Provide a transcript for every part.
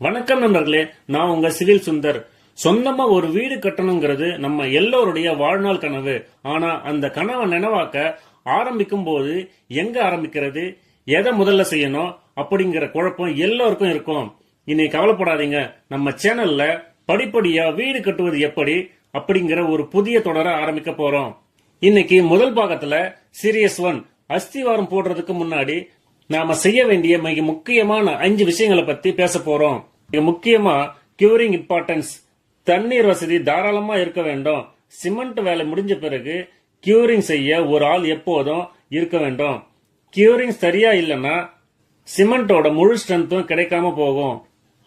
வணக்கம் நண்பர்களே, நான் உங்க சிவில் சுந்தர். சொந்தமா ஒரு வீடு கட்டணுங்கிறது நம்ம எல்லோருடைய வாழ்நாள் கனவு. ஆனா அந்த கனவை நினைவாக்க ஆரம்பிக்கும் போது எங்க ஆரம்பிக்கிறது, எதை முதல்ல செய்யணும் அப்படிங்கிற குழப்பம் எல்லோருக்கும் இருக்கும். இன்னைக்கு கவலைப்படாதீங்க, நம்ம சேனல்ல படிப்படியா வீடு கட்டுவது எப்படி அப்படிங்கிற ஒரு புதிய தொடரை ஆரம்பிக்க போறோம். இன்னைக்கு முதல் பாகத்துல சீரியஸ் 1 அஸ்திவாரம் போடுறதுக்கு முன்னாடி நாம செய்ய வேண்டிய மிக முக்கியமான 5 விஷயங்களை பத்தி பேச போறோம். மிக முக்கியமா கியூரிங் இம்பார்ட்டன்ஸ். தண்ணீர் வசதி தாராளமா இருக்க வேண்டும். சிமெண்ட் வேலை முடிஞ்ச பிறகு கியூரிங் செய்ய ஒரு ஆள் எப்போதும் இருக்க வேண்டும். கியூரிங் சரியா இல்லைன்னா சிமெண்டோட முழு ஸ்ட்ரென்த்தும் கிடைக்காம போகும்.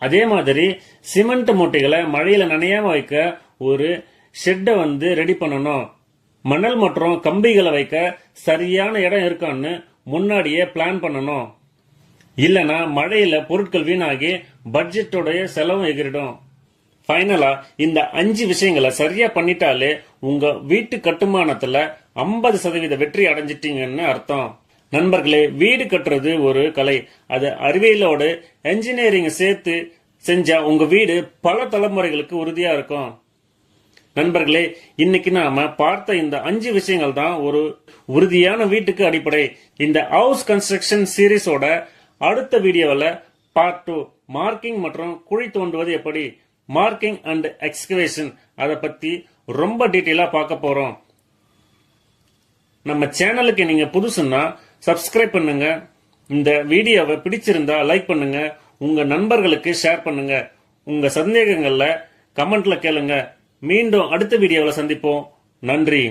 அதே மாதிரி சிமெண்ட் மூட்டைகளை மழையில நனையாம வைக்க ஒரு ஷெட்டை ரெடி பண்ணணும். மணல் மற்றும் கம்பிகளை வைக்க சரியான இடம் இருக்கான்னு முன்னாடியே பிளான் பண்ணணும். இல்லனா மழையில பொருட்கள் வீணாகி பட்ஜெட்டோடைய செலவு எகிரிடும். ஃபைனலா இந்த 5 விஷயங்களை சரியா பண்ணிட்டாலே உங்க வீட்டு கட்டுமானத்துல 50% வெற்றி அடைஞ்சிட்டீங்கன்னு அர்த்தம். நண்பர்களே, வீடு கட்டுறது ஒரு கலை. அது அறிவியலோடு என்ஜினியரிங் சேர்த்து செஞ்சா உங்க வீடு பல தலைமுறைகளுக்கு உறுதியா இருக்கும். நண்பர்களே, இன்னைக்கு நாம பார்த்த இந்த 5 விஷயங்கள் தான் ஒரு உறுதியான வீட்டுக்கு அடிப்படை. இந்த ஹவுஸ் கன்ஸ்ட்ரக்ஷன் சீரீஸோட அடுத்த வீடியோவில் பார்ட் 2 மார்க்கிங் மற்றும் குழி தோண்டுவது எப்படி, மார்க்கிங் அண்ட் எக்ஸ்கவேஷன், அதை பத்தி ரொம்ப டீட்டெயிலா பார்க்க போறோம். நம்ம சேனலுக்கு நீங்க புதுசுன்னா சப்ஸ்கிரைப் பண்ணுங்க. இந்த வீடியோவை பிடிச்சிருந்தா லைக் பண்ணுங்க. உங்க நண்பர்களுக்கு ஷேர் பண்ணுங்க. உங்க சந்தேகங்கள்ல கமெண்ட்ல கேளுங்க. மீண்டும் அடுத்த வீடியோவில் சந்திப்போம். நன்றி.